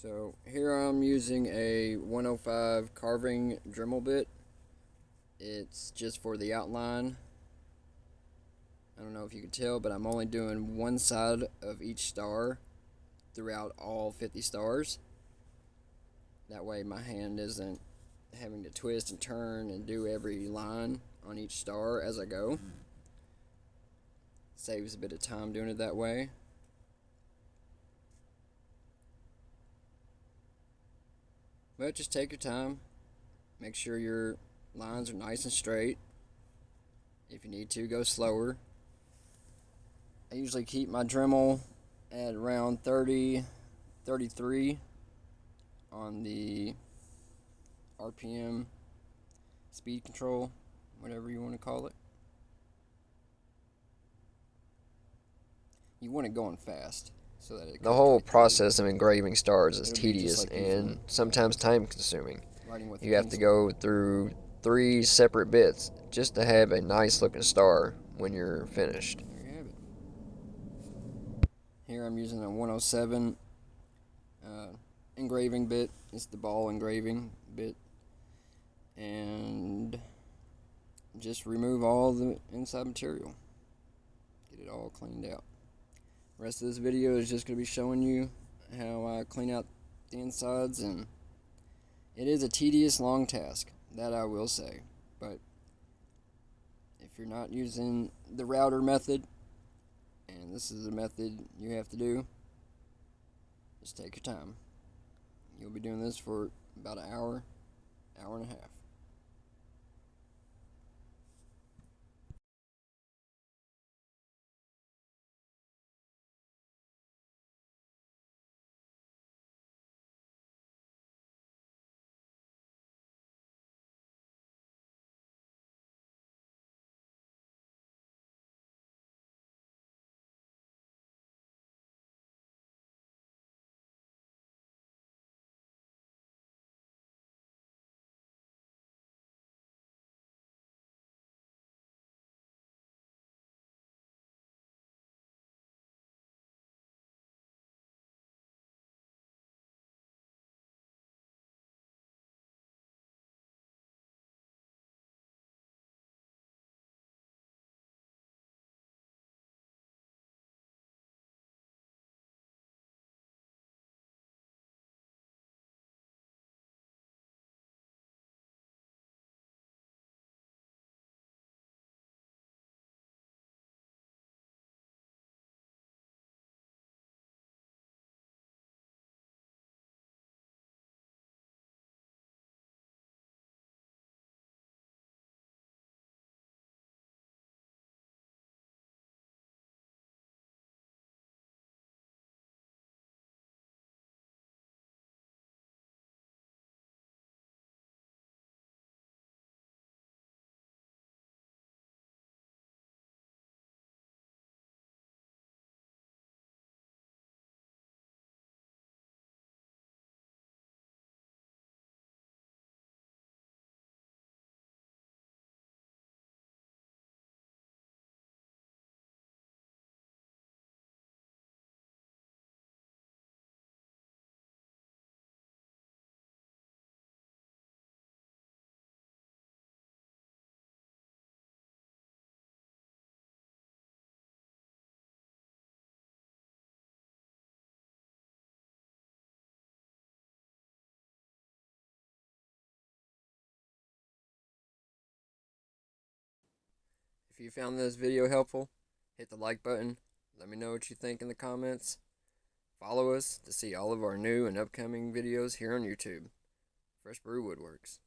So here I'm using a 105 carving Dremel bit. It's just for the outline. I don't know if you can tell, but I'm only doing one side of each star throughout all 50 stars. That way my hand isn't having to twist and turn and do every line on each star as I go. Saves a bit of time doing it that way. But just take your time. Make sure your lines are nice and straight. If you need to, go slower. I usually keep my Dremel at around 30, 33 on the RPM speed control, whatever you want to call it. You want it going fast so that the whole process of engraving stars is tedious and sometimes time consuming. You have to go through 3 separate bits just to have a nice looking star when you're finished. There you have it. Here I'm using a 107 engraving bit. It's the ball engraving bit. And just remove all the inside material. Get it all cleaned out. The rest of this video is just going to be showing you how I clean out the insides, and it is a tedious, long task, that I will say. But if you're not using the router method, and this is the method you have to do, just take your time. You'll be doing this for about an hour, hour and a half. If you found this video helpful, hit the like button. Let me know what you think in the comments. Follow us to see all of our new and upcoming videos here on YouTube. Fresh Brew Woodworks.